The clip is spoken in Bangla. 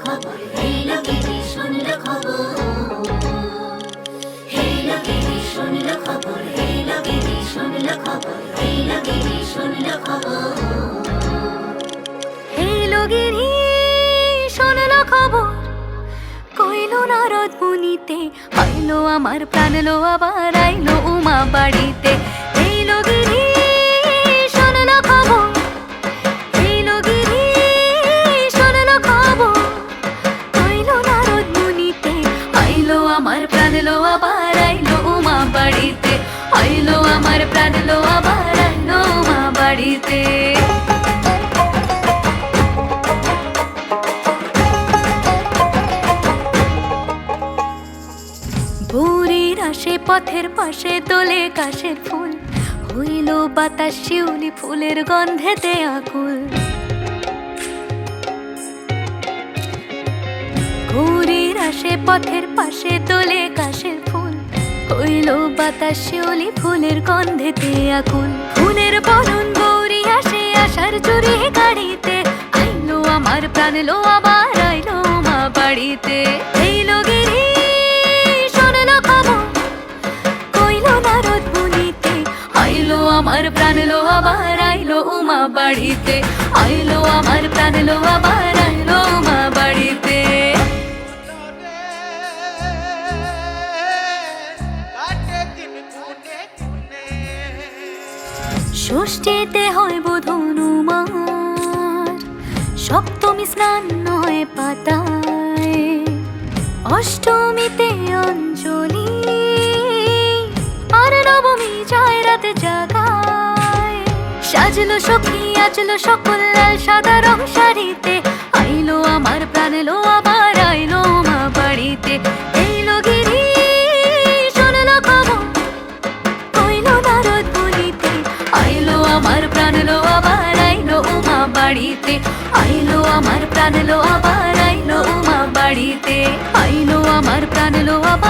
খবর, এলো গিরি শুনলো খবর, এলো গিরি শুনলো খবর, এলো গিরি শুনলো খবর, এলো গিরি শুনলো খবর। এলো গিরি শুনলো খবর, কইলো নারদ মুনিতে, আইলো আমার প্রাণ লো আবার আইলো উমা বাড়িতে। এলো গিরি শুনলো খবর, এলো গিরি শুনলো খবর, কইলো নারদ মুনিতে, আইলো আমার প্রাণ লো আবার আইলো উমা বাড়িতে, আইলো আমার প্রাণ লো আবার আইলো উমা বাড়িতে। ভোরের আসে পথের পাশে তোলে কাশের ফুল, হইল বাতাস শিউলি ফুলের গন্ধেতে আকুল। ভোরের আসে পথের পাশে তোলে কাশের ফুল, হইল বাতাস শিউলি ফুলের গন্ধেতে আকুল। ফুলের বরণ গৌরী আসে আশার জুড়ে গাড়িতে, আইলো আমার প্রাণ লো আবার আইলো মা বাড়িতে। এইলো গিরি আইলো আমার প্রাণ লো আবার আইলো উমা বাড়িতে, আইলো আমার প্রাণ লো আবার আইলো উমা বাড়িতে। ষষ্ঠীতে হয় বোধন উমার, সপ্তমী স্নান হয় পাতায়, অষ্টমীতে অঞ্জলি, আর নবমী যায় রাতে জাগায়। সাজলো সখী আজলো সকল লাল সাদা রং শাড়িতে, আইলো আমার প্রাণ লো আবার আইলো মা বাড়িতে। এইলো গিরি শুনলো খবর, কইলো নারদ মুনিতে, আইলো আমার প্রাণ লো আবার আইলো উমা বাড়িতে, আইলো আমার প্রাণ লো আবার আইলো উমা বাড়িতে, আইলো আমার প্রাণ লো আবার।